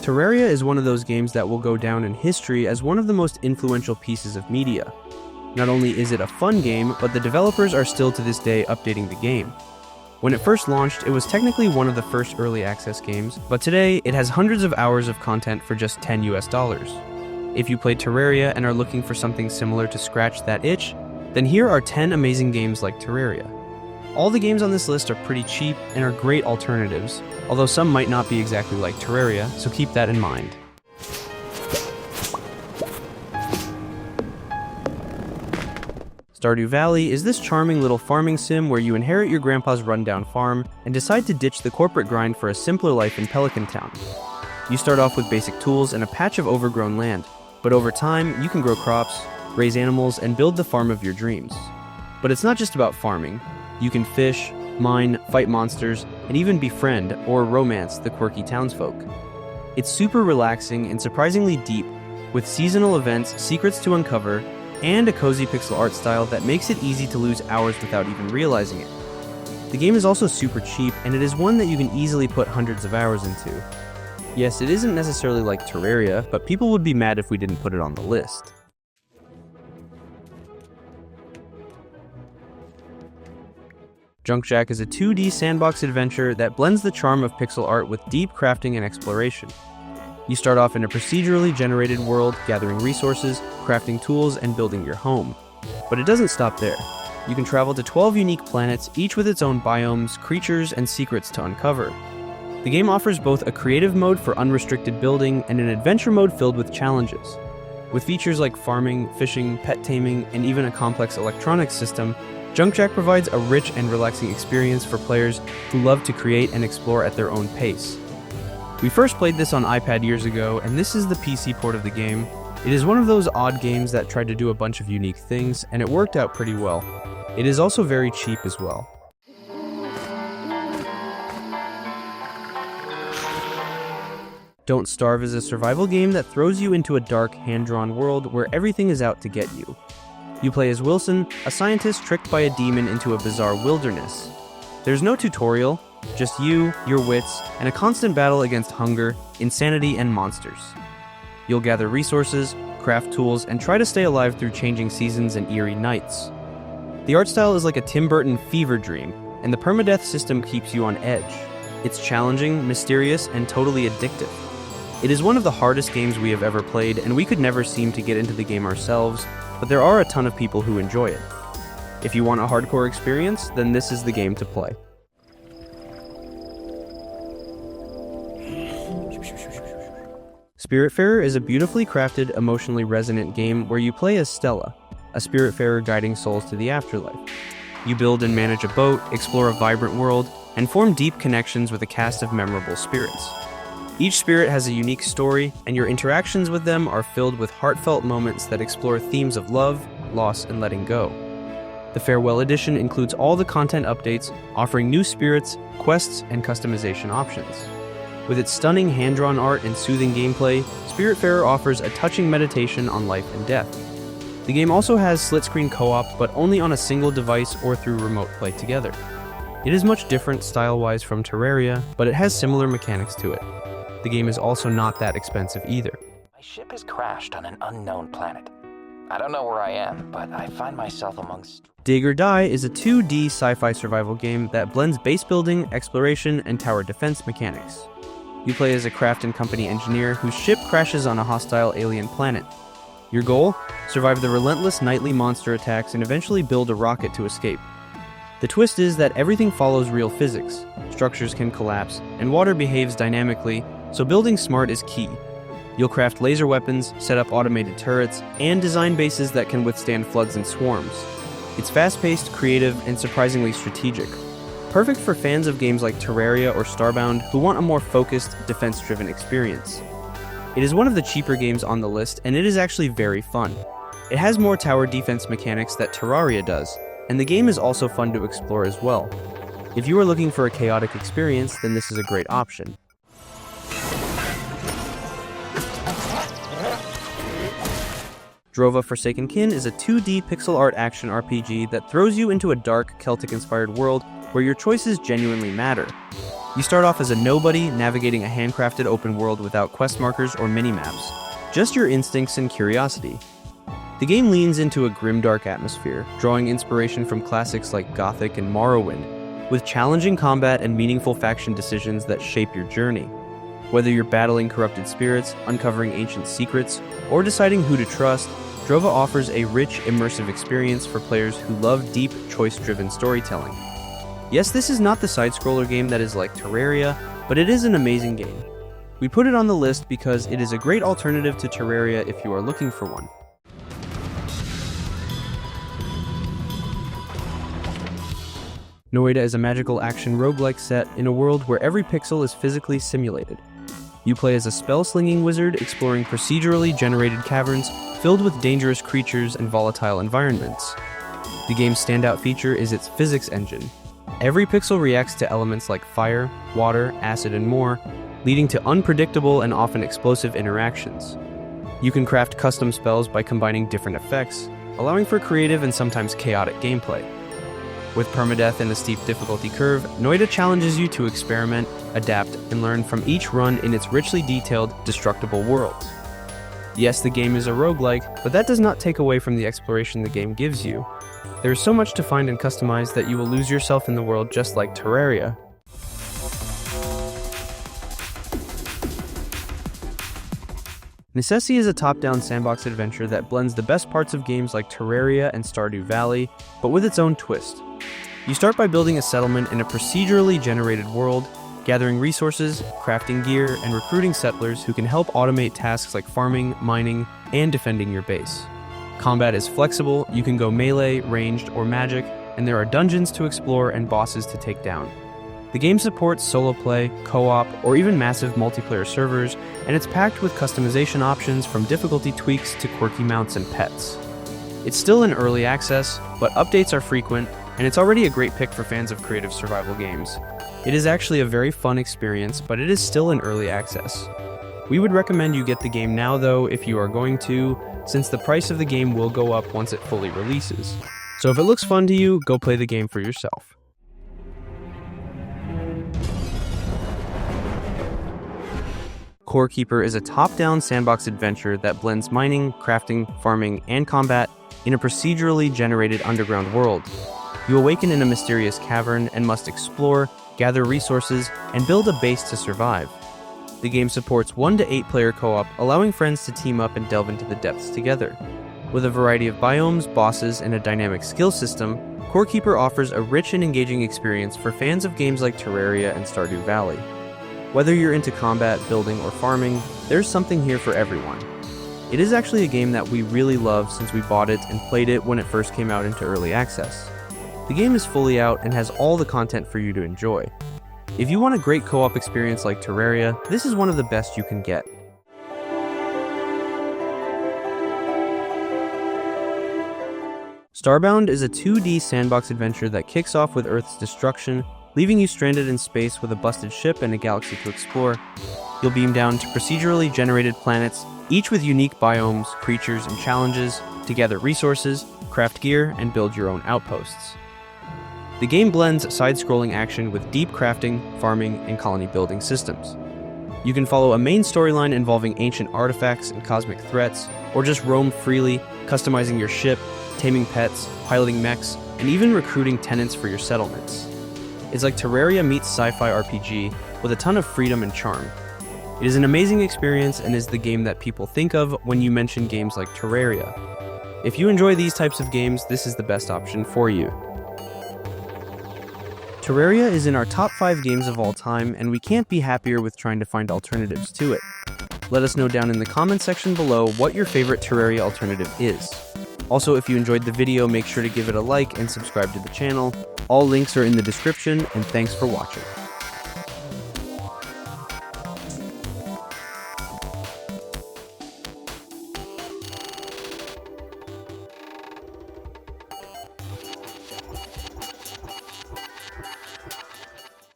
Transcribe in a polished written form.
Terraria is one of those games that will go down in history as one of the most influential pieces of media. Not only is it a fun game, but the developers are still to this day updating the game. When it first launched, it was technically one of the first early access games, but today it has hundreds of hours of content for just $10 US. If you played Terraria and are looking for something similar to scratch that itch, then here are 10 amazing games like Terraria. All the games on this list are pretty cheap and are great alternatives, although some might not be exactly like Terraria, so keep that in mind. Stardew Valley is this charming little farming sim where you inherit your grandpa's rundown farm and decide to ditch the corporate grind for a simpler life in Pelican Town. You start off with basic tools and a patch of overgrown land, but over time you can grow crops, raise animals, and build the farm of your dreams. But it's not just about farming. You can fish, mine, fight monsters, and even befriend or romance the quirky townsfolk. It's super relaxing and surprisingly deep, with seasonal events, secrets to uncover, and a cozy pixel art style that makes it easy to lose hours without even realizing it. The game is also super cheap, and it is one that you can easily put hundreds of hours into. Yes, it isn't necessarily like Terraria, but people would be mad if we didn't put it on the list. Junk Jack is a 2D sandbox adventure that blends the charm of pixel art with deep crafting and exploration. You start off in a procedurally generated world, gathering resources, crafting tools, and building your home. But it doesn't stop there. You can travel to 12 unique planets, each with its own biomes, creatures, and secrets to uncover. The game offers both a creative mode for unrestricted building and an adventure mode filled with challenges. With features like farming, fishing, pet taming, and even a complex electronics system, Junk Jack provides a rich and relaxing experience for players who love to create and explore at their own pace. We first played this on iPad years ago, and this is the PC port of the game. It is one of those odd games that tried to do a bunch of unique things, and it worked out pretty well. It is also very cheap as well. Don't Starve is a survival game that throws you into a dark, hand-drawn world where everything is out to get you. You play as Wilson, a scientist tricked by a demon into a bizarre wilderness. There's no tutorial, just you, your wits, and a constant battle against hunger, insanity, and monsters. You'll gather resources, craft tools, and try to stay alive through changing seasons and eerie nights. The art style is like a Tim Burton fever dream, and the permadeath system keeps you on edge. It's challenging, mysterious, and totally addictive. It is one of the hardest games we have ever played, and we could never seem to get into the game ourselves, but there are a ton of people who enjoy it. If you want a hardcore experience, then this is the game to play. Spiritfarer is a beautifully crafted, emotionally resonant game where you play as Stella, a Spiritfarer guiding souls to the afterlife. You build and manage a boat, explore a vibrant world, and form deep connections with a cast of memorable spirits. Each spirit has a unique story, and your interactions with them are filled with heartfelt moments that explore themes of love, loss, and letting go. The Farewell Edition includes all the content updates, offering new spirits, quests, and customization options. With its stunning hand-drawn art and soothing gameplay, Spiritfarer offers a touching meditation on life and death. The game also has split-screen co-op, but only on a single device or through remote play together. It is much different style-wise from Terraria, but it has similar mechanics to it. The game is also not that expensive either. My ship has crashed on an unknown planet. I don't know where I am, but I find myself amongst... Dig or Die is a 2D sci-fi survival game that blends base building, exploration, and tower defense mechanics. You play as a craft and company engineer whose ship crashes on a hostile alien planet. Your goal? Survive the relentless nightly monster attacks and eventually build a rocket to escape. The twist is that everything follows real physics. Structures can collapse, and water behaves dynamically, so building smart is key. You'll craft laser weapons, set up automated turrets, and design bases that can withstand floods and swarms. It's fast-paced, creative, and surprisingly strategic. Perfect for fans of games like Terraria or Starbound who want a more focused, defense-driven experience. It is one of the cheaper games on the list, and it is actually very fun. It has more tower defense mechanics that Terraria does, and the game is also fun to explore as well. If you are looking for a chaotic experience, then this is a great option. Drova Forsaken Kin is a 2D pixel art action RPG that throws you into a dark, Celtic-inspired world where your choices genuinely matter. You start off as a nobody, navigating a handcrafted open world without quest markers or mini-maps, just your instincts and curiosity. The game leans into a grimdark atmosphere, drawing inspiration from classics like Gothic and Morrowind, with challenging combat and meaningful faction decisions that shape your journey. Whether you're battling corrupted spirits, uncovering ancient secrets, or deciding who to trust, Drova offers a rich, immersive experience for players who love deep, choice-driven storytelling. Yes, this is not the side-scroller game that is like Terraria, but it is an amazing game. We put it on the list because it is a great alternative to Terraria if you are looking for one. Noita is a magical action roguelike set in a world where every pixel is physically simulated. You play as a spell-slinging wizard exploring procedurally generated caverns filled with dangerous creatures and volatile environments. The game's standout feature is its physics engine. Every pixel reacts to elements like fire, water, acid, and more, leading to unpredictable and often explosive interactions. You can craft custom spells by combining different effects, allowing for creative and sometimes chaotic gameplay. With permadeath and a steep difficulty curve, Noita challenges you to experiment, adapt, and learn from each run in its richly detailed, destructible world. Yes, the game is a roguelike, but that does not take away from the exploration the game gives you. There is so much to find and customize that you will lose yourself in the world just like Terraria. Necesse is a top-down sandbox adventure that blends the best parts of games like Terraria and Stardew Valley, but with its own twist. You start by building a settlement in a procedurally generated world, gathering resources, crafting gear, and recruiting settlers who can help automate tasks like farming, mining, and defending your base. Combat is flexible, you can go melee, ranged, or magic, and there are dungeons to explore and bosses to take down. The game supports solo play, co-op, or even massive multiplayer servers, and it's packed with customization options from difficulty tweaks to quirky mounts and pets. It's still in early access, but updates are frequent, and it's already a great pick for fans of creative survival games. It is actually a very fun experience, but it is still in early access. We would recommend you get the game now though if you are going to, since the price of the game will go up once it fully releases. So if it looks fun to you, go play the game for yourself. Core Keeper is a top-down sandbox adventure that blends mining, crafting, farming, and combat in a procedurally generated underground world. You awaken in a mysterious cavern and must explore, gather resources, and build a base to survive. The game supports 1 to 8 player co-op, allowing friends to team up and delve into the depths together. With a variety of biomes, bosses, and a dynamic skill system, Core Keeper offers a rich and engaging experience for fans of games like Terraria and Stardew Valley. Whether you're into combat, building, or farming, there's something here for everyone. It is actually a game that we really love since we bought it and played it when it first came out into early access. The game is fully out and has all the content for you to enjoy. If you want a great co-op experience like Terraria, this is one of the best you can get. Starbound is a 2D sandbox adventure that kicks off with Earth's destruction, leaving you stranded in space with a busted ship and a galaxy to explore. You'll beam down to procedurally generated planets, each with unique biomes, creatures, and challenges, to gather resources, craft gear, and build your own outposts. The game blends side-scrolling action with deep crafting, farming, and colony building systems. You can follow a main storyline involving ancient artifacts and cosmic threats, or just roam freely, customizing your ship, taming pets, piloting mechs, and even recruiting tenants for your settlements. It's like Terraria meets sci-fi RPG with a ton of freedom and charm. It is an amazing experience and is the game that people think of when you mention games like Terraria. If you enjoy these types of games, this is the best option for you. Terraria is in our top 5 games of all time, and we can't be happier with trying to find alternatives to it. Let us know down in the comment section below what your favorite Terraria alternative is. Also, if you enjoyed the video, make sure to give it a like and subscribe to the channel. All links are in the description, and thanks for watching.